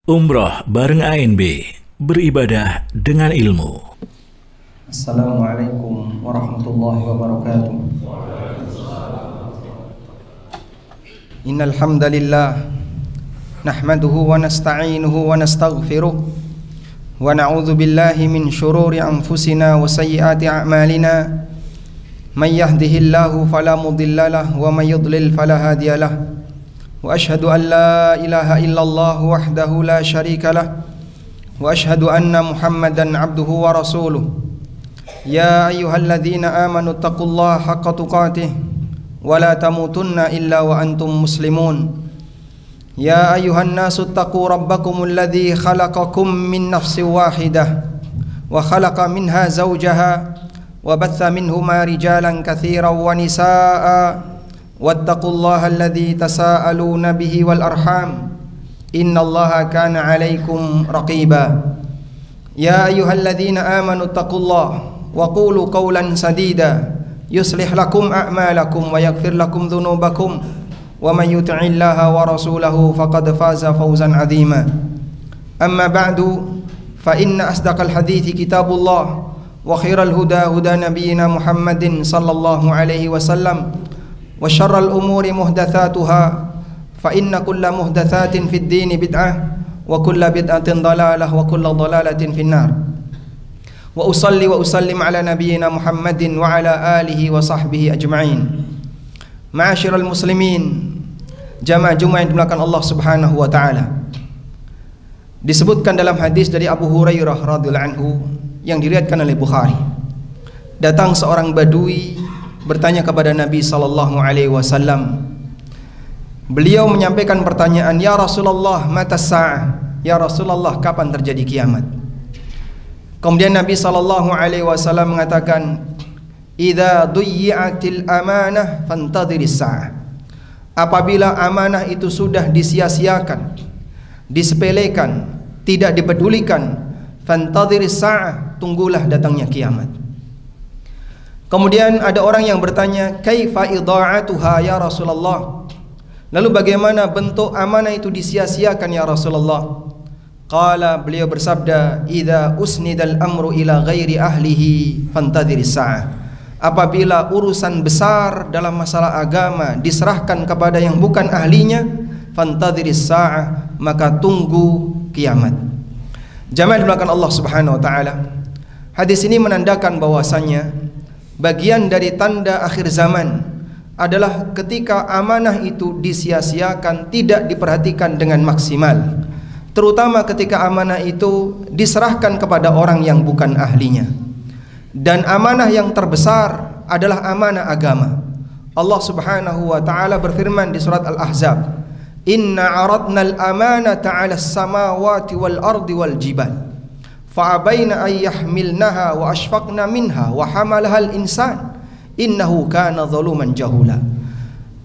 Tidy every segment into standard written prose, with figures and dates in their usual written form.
Umrah bareng ANB, beribadah dengan ilmu. Assalamualaikum warahmatullahi wabarakatuh. Innal hamdalillah nahmaduhu wa nasta'inuhu wa nastaghfiruh wa na'udzu billahi min shururi anfusina wa sayyiati a'malina. May yahdihillahu fala mudhillalah wa may yudlil fala hadiyalah. Wa ashhadu an la ilaha illallah wahdahu la syarika lah wa ashhadu anna Muhammadan abduhu wa rasuluh. Ya ayyuhalladzina amanu taqullaha haqqa tuqatih wa la tamutunna illa wa antum muslimun. Ya ayyuhan nasu taqu rabbakumul ladzi khalaqakum min nafsin wahidah wa khalaqa minha zawjaha wa batha minhuma rijalan katsiran wa nisaa'a wattaqullaha alladzi tasaaluna bihi wal arham innallaha kana 'alaikum raqiba. Ya ayyuhalladzina amanu taqullaha wa qulu qawlan sadida yuslih lakum a'malakum wa yaghfir lakum dhunubakum wa man yuti'illaha wa rasulahu faqad faza fawzan 'azima. Amma ba'du fa inna asdaqal hadithi kitabullah wa khairal huda huda nabiyyina Muhammadin sallallahu alaihi wasallam wa syarral umuri muhdatsatuha fa inna kulla muhdatsatin fid dini bid'ah wa kulla bid'atin dhalalah wa kulla dhalalatin finnar. Wa usalli wa usallim ala nabiyyina Muhammadin wa ala alihi wa sahbihi ajma'in. Ma'asyiral muslimin, jamaah Jumat yang dimuliakan Allah Subhanahu wa taala. Disebutkan dalam hadis dari Abu Hurairah radhiyallahu anhu yang diriwayatkan oleh Bukhari. Datang seorang badui bertanya kepada Nabi sallallahu alaihi wasallam. Beliau menyampaikan pertanyaan, "Ya Rasulullah, mata sa'ah?" Ya Rasulullah, kapan terjadi kiamat? Kemudian Nabi sallallahu alaihi wasallam mengatakan, "Idza duyyi'atil amanah fantadhiris sa'ah." Apabila amanah itu sudah disia-siakan, disepelekan, tidak dipedulikan, fantadhiris sa'ah, tunggulah datangnya kiamat. Kemudian ada orang yang bertanya, "Kaifa idha'atuha ya Rasulullah?" Lalu bagaimana bentuk amanah itu disia-siakan ya Rasulullah? Qala, beliau bersabda, "Idza usnidal amru ila ghairi ahlihi fantadhiris sa'ah." Apabila urusan besar dalam masalah agama diserahkan kepada yang bukan ahlinya, fantadhiris sa'ah, maka tunggu kiamat. Jamaah dimulakan Allah Subhanahu wa taala. Hadis ini menandakan bahwasanya bagian dari tanda akhir zaman adalah ketika amanah itu disia-siakan, tidak diperhatikan dengan maksimal, terutama ketika amanah itu diserahkan kepada orang yang bukan ahlinya. Dan amanah yang terbesar adalah amanah agama. Allah Subhanahu wa taala berfirman di surat Al-Ahzab, "Inna 'aradnal amanata 'alas samawati wal ardi wal jibal fa'abaina ay yahmilnaha wa ashfaqna minha wa hamalaha al-insan innahu kana zaluman jahula."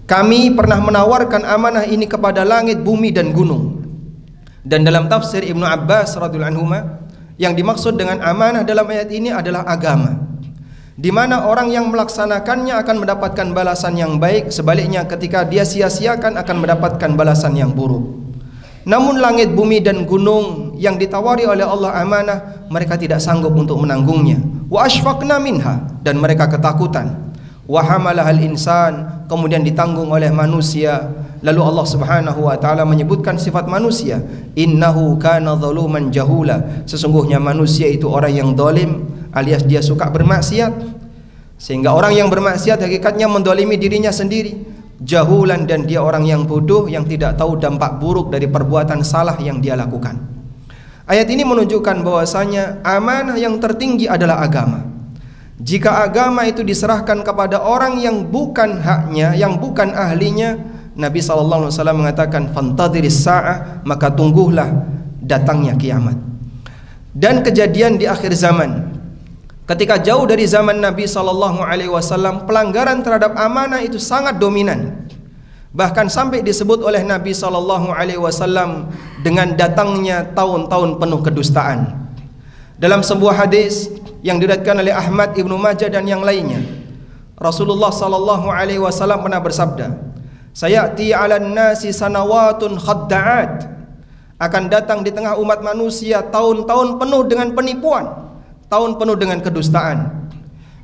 Kami pernah menawarkan amanah ini kepada langit, bumi dan gunung. Dan dalam tafsir Ibnu Abbas radhiyallahu anhu, yang dimaksud dengan amanah dalam ayat ini adalah agama, di mana orang yang melaksanakannya akan mendapatkan balasan yang baik, sebaliknya ketika dia sia-siakan akan mendapatkan balasan yang buruk. Namun langit, bumi dan gunung yang ditawari oleh Allah amanah, mereka tidak sanggup untuk menanggungnya. Wa ashfaqna minha, dan mereka ketakutan. Wa hamalahal insan, kemudian ditanggung oleh manusia. Lalu Allah Subhanahu wa taala menyebutkan sifat manusia, innahu kana zaluman jahula. Sesungguhnya manusia itu orang yang zalim, alias dia suka bermaksiat. Sehingga orang yang bermaksiat hakikatnya mendolimi dirinya sendiri, jahulan, dan dia orang yang bodoh yang tidak tahu dampak buruk dari perbuatan salah yang dia lakukan. Ayat ini menunjukkan bahwasanya amanah yang tertinggi adalah agama. Jika agama itu diserahkan kepada orang yang bukan haknya, yang bukan ahlinya, Nabi SAW mengatakan fantadhiris sa'ah, maka tunggulah datangnya kiamat. Dan kejadian di akhir zaman, ketika jauh dari zaman Nabi SAW, pelanggaran terhadap amanah itu sangat dominan. Bahkan sampai disebut oleh Nabi SAW dengan datangnya tahun-tahun penuh kedustaan. Dalam sebuah hadis yang diriwayatkan oleh Ahmad, Ibnu Majah dan yang lainnya, Rasulullah SAW pernah bersabda, "Sayati 'alan nasi sanawatun khadda'at Akan datang di tengah umat manusia tahun-tahun penuh dengan penipuan, tahun penuh dengan kedustaan.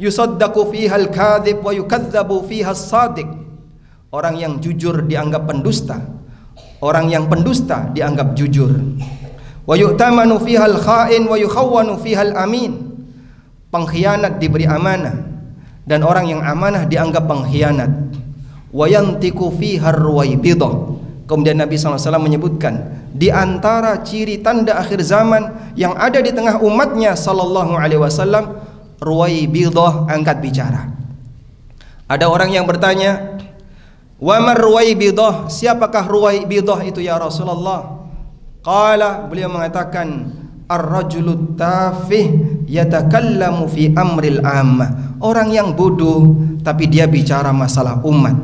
Yusaddaqu fiha al-kadhib wa yukadzdzabu fiha as-shadiq. Orang yang jujur dianggap pendusta, orang yang pendusta dianggap jujur. Wa yu'tamanu fiha al-kha'in wa yukhawwanu fiha al-amin. Pengkhianat diberi amanah dan orang yang amanah dianggap pengkhianat. Wa yantiqu fiha ar-ruwaibidah. Kemudian Nabi SAW menyebutkan di antara ciri tanda akhir zaman yang ada di tengah umatnya sallallahu alaihi wasallam, ruwaibidah, angkat bicara. Ada orang yang bertanya, wa mar ruwaibidah, siapakah ruwaibidah itu ya Rasulullah? Qala, beliau mengatakan, ar-rajulu tafih yatakallamu fi amril ammah. Orang yang bodoh tapi dia bicara masalah umat.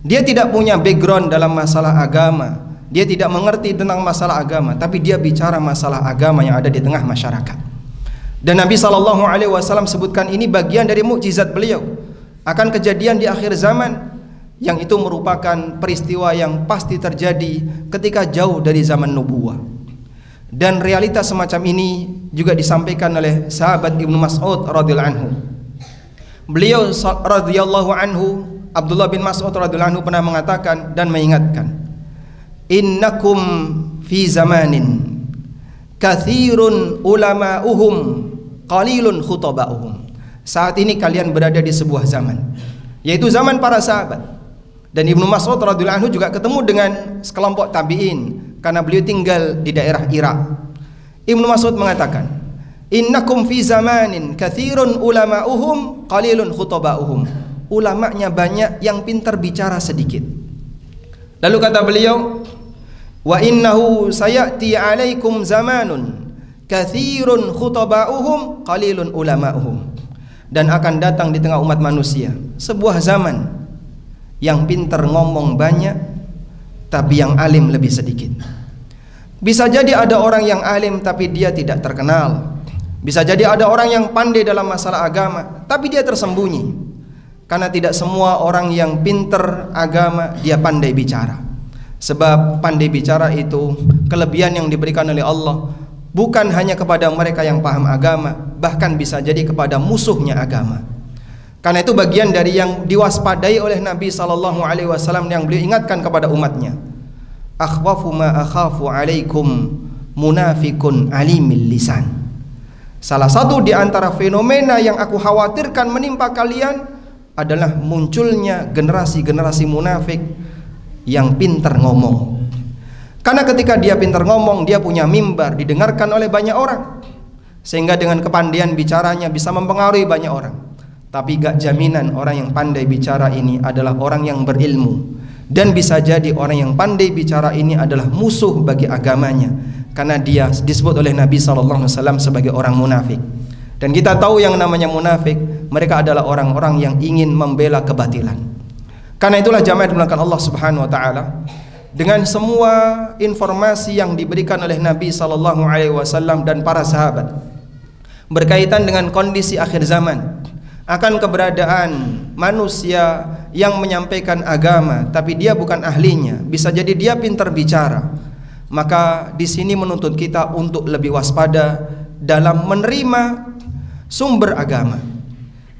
Dia tidak punya background dalam masalah agama, dia tidak mengerti tentang masalah agama, tapi dia bicara masalah agama yang ada di tengah masyarakat. Dan Nabi SAW sebutkan ini bagian dari mukjizat beliau akan kejadian di akhir zaman, yang itu merupakan peristiwa yang pasti terjadi ketika jauh dari zaman nubuwah. Dan realitas semacam ini juga disampaikan oleh sahabat Ibnu Mas'ud radhiyallahu anhu. Beliau radhiyallahu anhu, Abdullah bin Mas'ud radhiyallahu anhu, pernah mengatakan dan mengingatkan, innakum fi zamanin kathirun ulama'uhum qalilun khutaba'uhum. Saat ini kalian berada di sebuah zaman, yaitu zaman para sahabat. Dan Ibnu Mas'ud radhiyallahu anhu juga ketemu dengan sekelompok tabi'in karena beliau tinggal di daerah Irak. Ibnu Mas'ud mengatakan, innakum fi zamanin kathirun ulama'uhum qalilun khutaba'uhum. Ulamanya banyak, yang pintar bicara sedikit. Lalu kata beliau, wa innahu sayati alaikum zamanun kathirun khutaba'uhum qalilun ulama'uhum. Dan akan datang di tengah umat manusia sebuah zaman yang pintar ngomong banyak tapi yang alim lebih sedikit. Bisa jadi ada orang yang alim tapi dia tidak terkenal. Bisa jadi ada orang yang pandai dalam masalah agama tapi dia tersembunyi. Karena tidak semua orang yang pintar agama dia pandai bicara. Sebab pandai bicara itu kelebihan yang diberikan oleh Allah, bukan hanya kepada mereka yang paham agama, bahkan bisa jadi kepada musuhnya agama. Karena itu bagian dari yang diwaspadai oleh Nabi SAW yang beliau ingatkan kepada umatnya. Akhwafu ma akhafu alaikum munafikun alimil lisan. Salah satu di antara fenomena yang aku khawatirkan menimpa kalian adalah munculnya generasi-generasi munafik yang pintar ngomong. Karena ketika dia pintar ngomong, dia punya mimbar, didengarkan oleh banyak orang, sehingga dengan kepandaian bicaranya bisa mempengaruhi banyak orang. Tapi gak jaminan orang yang pandai bicara ini adalah orang yang berilmu. Dan bisa jadi orang yang pandai bicara ini adalah musuh bagi agamanya, karena dia disebut oleh Nabi SAW sebagai orang munafik. Dan kita tahu yang namanya munafik, mereka adalah orang-orang yang ingin membela kebatilan. Karena itulah jamaah dimulakan Allah Subhanahu wa taala, dengan semua informasi yang diberikan oleh Nabi SAW dan para sahabat berkaitan dengan kondisi akhir zaman, akan keberadaan manusia yang menyampaikan agama tapi dia bukan ahlinya, bisa jadi dia pintar bicara. Maka di sini menuntut kita untuk lebih waspada dalam menerima sumber agama.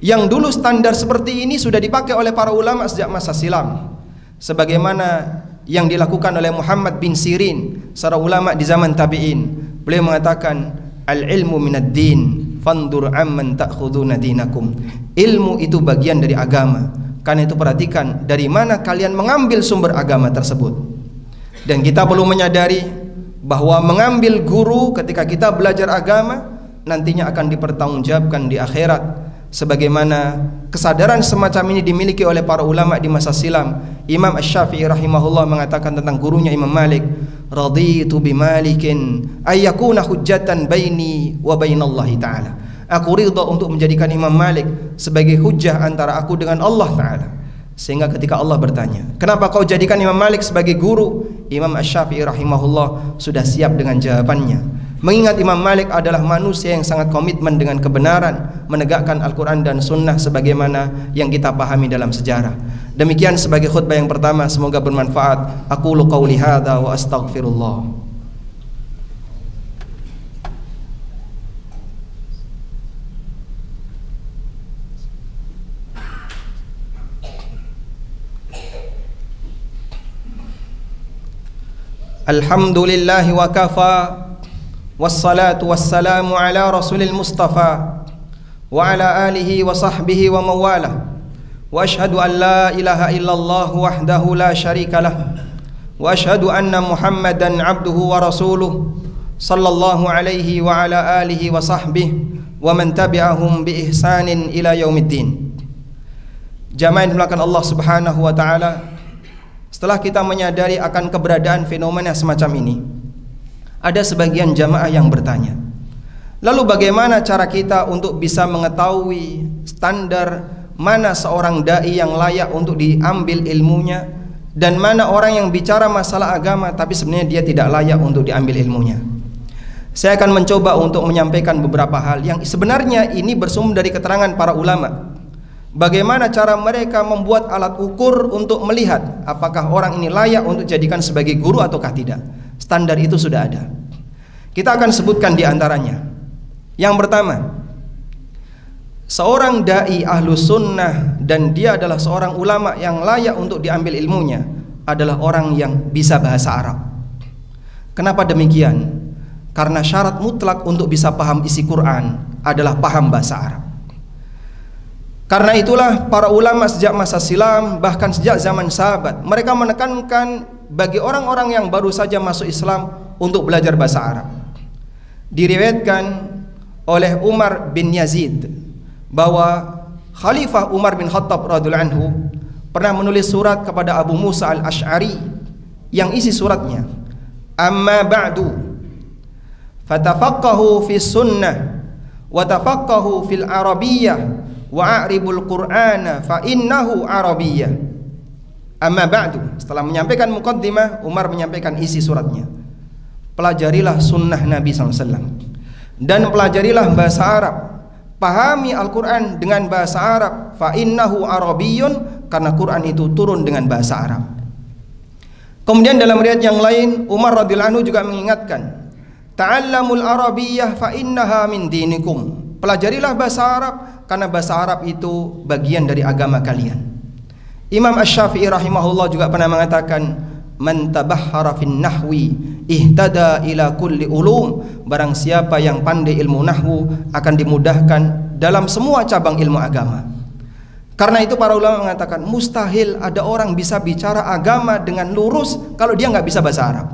Yang dulu standar seperti ini sudah dipakai oleh para ulama sejak masa silam, sebagaimana yang dilakukan oleh Muhammad bin Sirin, seorang ulama di zaman tabi'in. Beliau mengatakan, al-ilmu minad din fandur amman ta'khuduna dinakum. Ilmu itu bagian dari agama, karena itu perhatikan dari mana kalian mengambil sumber agama tersebut. Dan kita perlu menyadari bahwa mengambil guru ketika kita belajar agama nantinya akan dipertanggungjawabkan di akhirat, sebagaimana kesadaran semacam ini dimiliki oleh para ulama di masa silam. Imam Asy-Syafi'i rahimahullah mengatakan tentang gurunya Imam Malik, raditu bimalikin ayyakuna hujjatan baini wa bainallahi ta'ala. Aku ridha untuk menjadikan Imam Malik sebagai hujjah antara aku dengan Allah Ta'ala. Sehingga ketika Allah bertanya, kenapa kau jadikan Imam Malik sebagai guru? Imam Asy-Syafi'i rahimahullah sudah siap dengan jawabannya. Mengingat Imam Malik adalah manusia yang sangat komitmen dengan kebenaran, menegakkan Al-Quran dan Sunnah sebagaimana yang kita pahami dalam sejarah. Demikian sebagai khutbah yang pertama, semoga bermanfaat. Aqulu qawli hadza wa astaghfirullah. Alhamdulillahi wa kafa, wassalatu wassalamu ala rasulil mustafa wa ala alihi wa sahbihi wa mawalah. Wa ashhadu an la ilaha illallah wahdahu la syarika lah, wa ashhadu anna Muhammadan abduhu wa rasuluh sallallahu alaihi wa ala alihi wa sahbihi wa man tabi'ahum bi ihsanin ila yaumiddin. Jamaah yang dimuliakan Allah Subhanahu wa taala, setelah kita menyadari akan keberadaan fenomena semacam ini, ada sebagian jamaah yang bertanya, lalu bagaimana cara kita untuk bisa mengetahui standar mana seorang dai yang layak untuk diambil ilmunya, dan mana orang yang bicara masalah agama tapi sebenarnya dia tidak layak untuk diambil ilmunya? Saya akan mencoba untuk menyampaikan beberapa hal yang sebenarnya ini bersumber dari keterangan para ulama. Bagaimana cara mereka membuat alat ukur untuk melihat apakah orang ini layak untuk dijadikan sebagai guru ataukah tidak. Standar itu sudah ada. Kita akan sebutkan di antaranya. Yang pertama, seorang dai ahlus sunnah dan dia adalah seorang ulama yang layak untuk diambil ilmunya adalah orang yang bisa bahasa Arab. Kenapa demikian? Karena syarat mutlak untuk bisa paham isi Quran adalah paham bahasa Arab. Karena itulah para ulama sejak masa silam, bahkan sejak zaman sahabat, mereka menekankan bagi orang-orang yang baru saja masuk Islam untuk belajar bahasa Arab. Diriwayatkan oleh Umar bin Yazid bahwa Khalifah Umar bin Khattab radhiyallahu anhu pernah menulis surat kepada Abu Musa al-Ash'ari yang isi suratnya, amma ba'du fatafaqahu fi sunnah wa tafaqahu fil arabiyyah wa a'ribul qur'ana fa innahu arabiyyah. Amma ba'du, setelah menyampaikan muqaddimah, Umar menyampaikan isi suratnya. Pelajarilah sunnah Nabi SAW dan pelajarilah bahasa Arab. Pahami Al-Quran dengan bahasa Arab, fa innahu arabiyyun, karena Quran itu turun dengan bahasa Arab. Kemudian dalam riwayat yang lain, Umar radhiyallahu anhu juga mengingatkan, ta'allamul arabiyyah fa innaha min dinikum. Pelajarilah bahasa Arab karena bahasa Arab itu bagian dari agama kalian. Imam Asy-Syafi'i rahimahullah juga pernah mengatakan, man tabahhara fin nahwi ihtada ila kulli ulum. Barang siapa yang pandai ilmu nahwu akan dimudahkan dalam semua cabang ilmu agama. Karena itu para ulama mengatakan mustahil ada orang bisa bicara agama dengan lurus kalau dia nggak bisa bahasa Arab.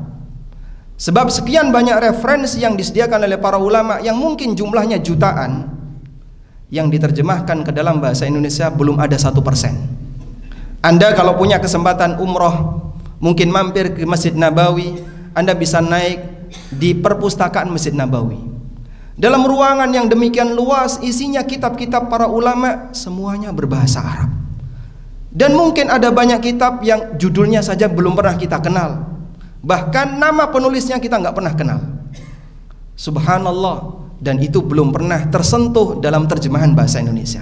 Sebab sekian banyak referensi yang disediakan oleh para ulama yang mungkin jumlahnya jutaan, yang diterjemahkan ke dalam bahasa Indonesia belum ada 1%. Anda kalau punya kesempatan umroh, mungkin mampir ke Masjid Nabawi, Anda bisa naik di perpustakaan Masjid Nabawi. Dalam ruangan yang demikian luas, isinya kitab-kitab para ulama, semuanya berbahasa Arab. Dan mungkin ada banyak kitab yang judulnya saja belum pernah kita kenal, bahkan nama penulisnya kita nggak pernah kenal. Subhanallah. Dan itu belum pernah tersentuh dalam terjemahan bahasa Indonesia.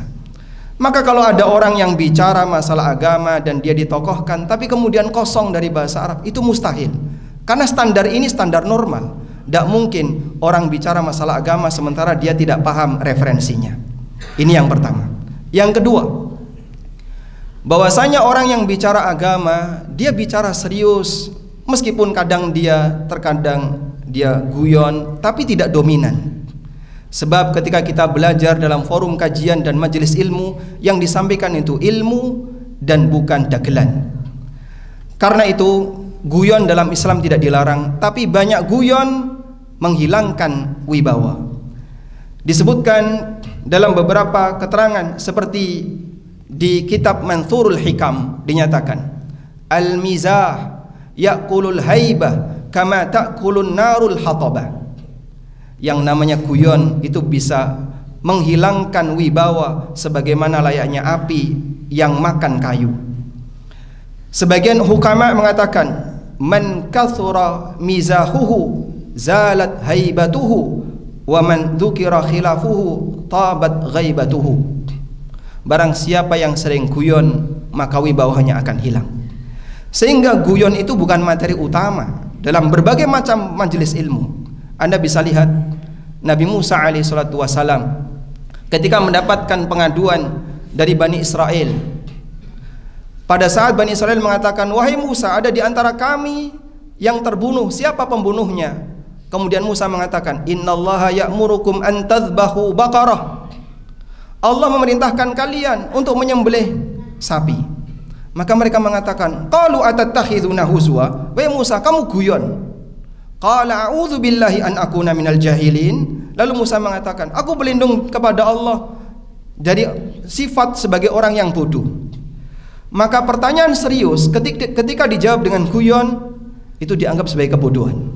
Maka kalau ada orang yang bicara masalah agama dan dia ditokohkan tapi kemudian kosong dari bahasa Arab, itu mustahil. Karena standar ini standar normal. Tidak mungkin orang bicara masalah agama sementara dia tidak paham referensinya. Ini yang pertama. Yang kedua, bahwasanya orang yang bicara agama, dia bicara serius, meskipun terkadang dia guyon, tapi tidak dominan. Sebab ketika kita belajar dalam forum kajian dan majelis ilmu, yang disampaikan itu ilmu dan bukan dagelan. Karena itu guyon dalam Islam tidak dilarang, tapi banyak guyon menghilangkan wibawa. Disebutkan dalam beberapa keterangan seperti di kitab Manthurul Hikam dinyatakan, al-mizah ya'kulul haibah kama ta'kulun narul hatabah. Yang namanya guyon itu bisa menghilangkan wibawa sebagaimana layaknya api yang makan kayu. Sebagian hukama mengatakan, man kathura mizahuhu zalat haibatuhu wa man dzukira khilafuhu tabat ghaibatuhu. Barang siapa yang sering guyon, maka wibawanya akan hilang. Sehingga guyon itu bukan materi utama dalam berbagai macam majelis ilmu. Anda bisa lihat Nabi Musa alaihissalatu wassalam ketika mendapatkan pengaduan dari Bani Israel. Pada saat Bani Israel mengatakan, wahai Musa, ada di antara kami yang terbunuh, siapa pembunuhnya? Kemudian Musa mengatakan, innallaha ya'murukum an tadhbahu baqarah. Allah memerintahkan kalian untuk menyembelih sapi. Maka mereka mengatakan, qalu atattakhiduna huzwa? Wahai Musa, kamu guyon. Qala a'udzu billahi an akuna minal jahilin. Lalu Musa mengatakan, aku berlindung kepada Allah dari sifat sebagai orang yang bodoh. Maka pertanyaan serius ketika dijawab dengan guyon, itu dianggap sebagai kebodohan.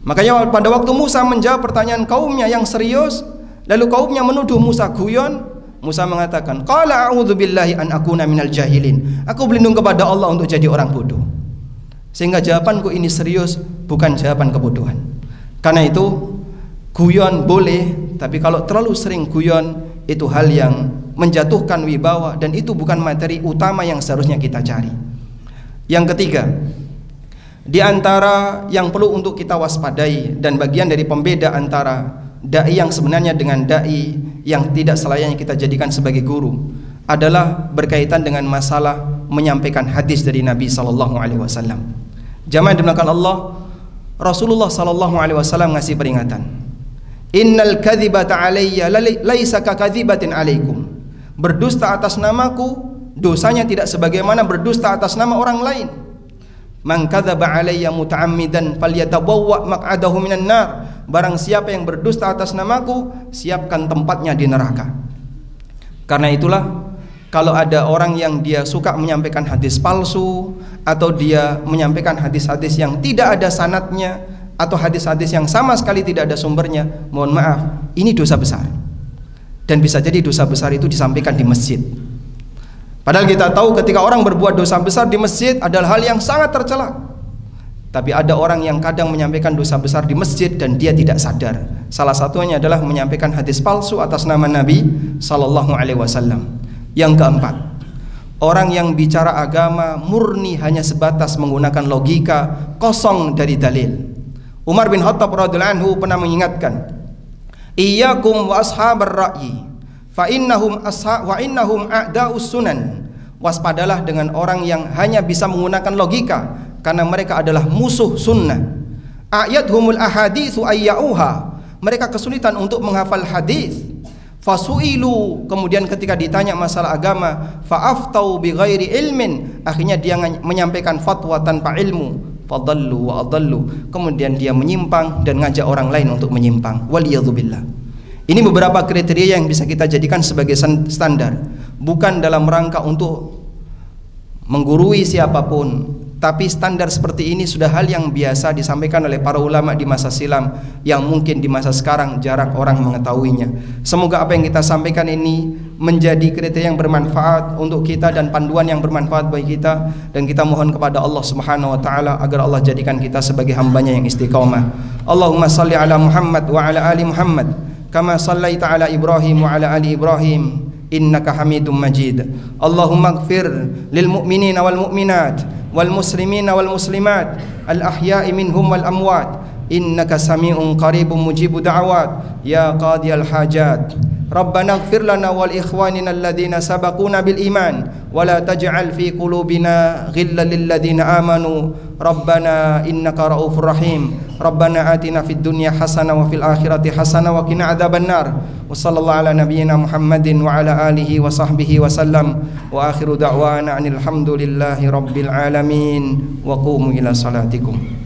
Makanya pada waktu Musa menjawab pertanyaan kaumnya yang serius, lalu kaumnya menuduh Musa guyon, Musa mengatakan, qala a'udzu billahi an akuna minal jahilin. Aku berlindung kepada Allah untuk jadi orang bodoh. Sehingga jawabanku ini serius, bukan jawaban kebodohan. Karena itu guyon boleh, tapi kalau terlalu sering guyon itu hal yang menjatuhkan wibawa, dan itu bukan materi utama yang seharusnya kita cari. Yang ketiga, di antara yang perlu untuk kita waspadai dan bagian dari pembeda antara dai yang sebenarnya dengan dai yang tidak selayaknya kita jadikan sebagai guru adalah berkaitan dengan masalah menyampaikan hadis dari Nabi sallallahu alaihi wasallam. Jamaah dimuliakan Allah, Rasulullah sallallahu alaihi wasallam ngasih peringatan. Innal kadzibata alayya laisa kadzibatin alaikum. Berdusta atas namaku dosanya tidak sebagaimana berdusta atas nama orang lain. Man kadzaba alayya muta'ammidan falyatabawwa maq'adahu minan nar. Barang siapa yang berdusta atas namaku, siapkan tempatnya di neraka. Karena itulah, kalau ada orang yang dia suka menyampaikan hadis palsu, atau dia menyampaikan hadis-hadis yang tidak ada sanadnya, atau hadis-hadis yang sama sekali tidak ada sumbernya, mohon maaf, ini dosa besar. Dan bisa jadi dosa besar itu disampaikan di masjid. Padahal kita tahu ketika orang berbuat dosa besar di masjid adalah hal yang sangat tercela. Tapi ada orang yang kadang menyampaikan dosa besar di masjid dan dia tidak sadar. Salah satunya adalah menyampaikan hadis palsu atas nama Nabi sallallahu alaihi wasallam. Yang keempat, orang yang bicara agama murni hanya sebatas menggunakan logika kosong dari dalil. Umar bin Khattab radhiyallahu anhu pernah mengingatkan, iyyakum wa ashabar ra'yi fa innahum a'da'us sunan. Waspadalah dengan orang yang hanya bisa menggunakan logika, karena mereka adalah musuh sunnah. Ayathumul ahaditsu ayyauha. Mereka kesulitan untuk menghafal hadis. Fasuilu, kemudian ketika ditanya masalah agama, fa'aftau bighairi ilmin, akhirnya dia menyampaikan fatwa tanpa ilmu. Fadallu wa adallu, kemudian dia menyimpang dan ngajak orang lain untuk menyimpang. Waliyadzubillah. Ini beberapa kriteria yang bisa kita jadikan sebagai standar, bukan dalam rangka untuk menggurui siapapun, tapi standar seperti ini sudah hal yang biasa disampaikan oleh para ulama di masa silam, yang mungkin di masa sekarang jarang orang mengetahuinya. Semoga apa yang kita sampaikan ini menjadi kriteria yang bermanfaat untuk kita dan panduan yang bermanfaat bagi kita, dan kita mohon kepada Allah Subhanahu wa taala agar Allah jadikan kita sebagai hambanya yang istiqamah. Allahumma salli ala Muhammad wa ala ali Muhammad kama sallaita ala Ibrahim wa ala ali Ibrahim innaka Hamidum Majid. Allahumma ighfir lil mu'minina wal mu'minat wal muslimina wal muslimat al ahya'i minhum wal amwat innaka sami'un qaribun mujibu da'awat ya qadiyal hajat. Rabbana ighfir lana wal ikhwanina alladhina sabaquna bil iman wa la taj'al fi qulubina ghillan lil ladzina amanu Rabbana innaka ra'ufur rahim. Rabbana atina fid dunya hasanah wa fil akhirati hasanah wa qina adzabannar. Wa sallallahu ala nabiyyina Muhammadin wa ala alihi wa sahbihi wa sallam. Wa akhiru da'wana anil hamdulillahi rabbil alamin. Wa qumu ila salatikum.